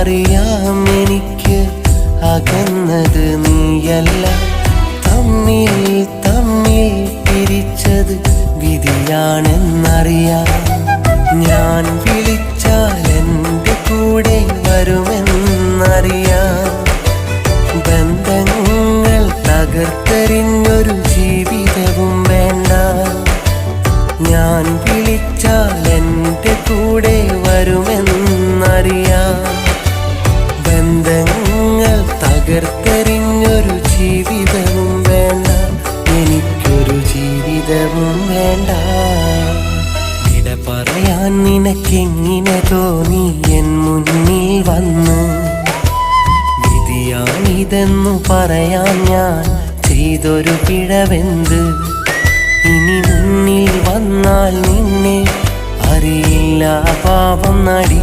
അറിയാം എനിക്ക് അകന്നത് നീയല്ല. തമ്മിൽ തമ്മിൽ പിരിച്ചത് വിധിയാണെന്നറിയാം. ഞാൻ വിളിച്ചാൽ എൻ്റെ കൂടെ വരുമെന്നറിയാം. ബന്ധങ്ങൾ തകർത്തെറിഞ്ഞൊരു ജീവിതവും വേണ്ട. ഞാൻ വിളിച്ചാൽ എൻ്റെ കൂടെ വരുമെന്നറിയാം. ബന്ധങ്ങൾ തകർത്തെറിഞ്ഞൊരു ജീവിതവും വേണ്ട, എനിക്കൊരു ജീവിതവും വേണ്ട. വിട പറയാൻ നിനക്കെങ്ങനെ തോന്നി എൻ മുന്നിൽ വന്നു? വിധിയാണിതെന്നു പറയാൻ ഞാൻ ചെയ്തൊരു പിഴവെന്ത്? ഇനി മുന്നിൽ വന്നാൽ നിന്നെ അറിയില്ല പാപം നടി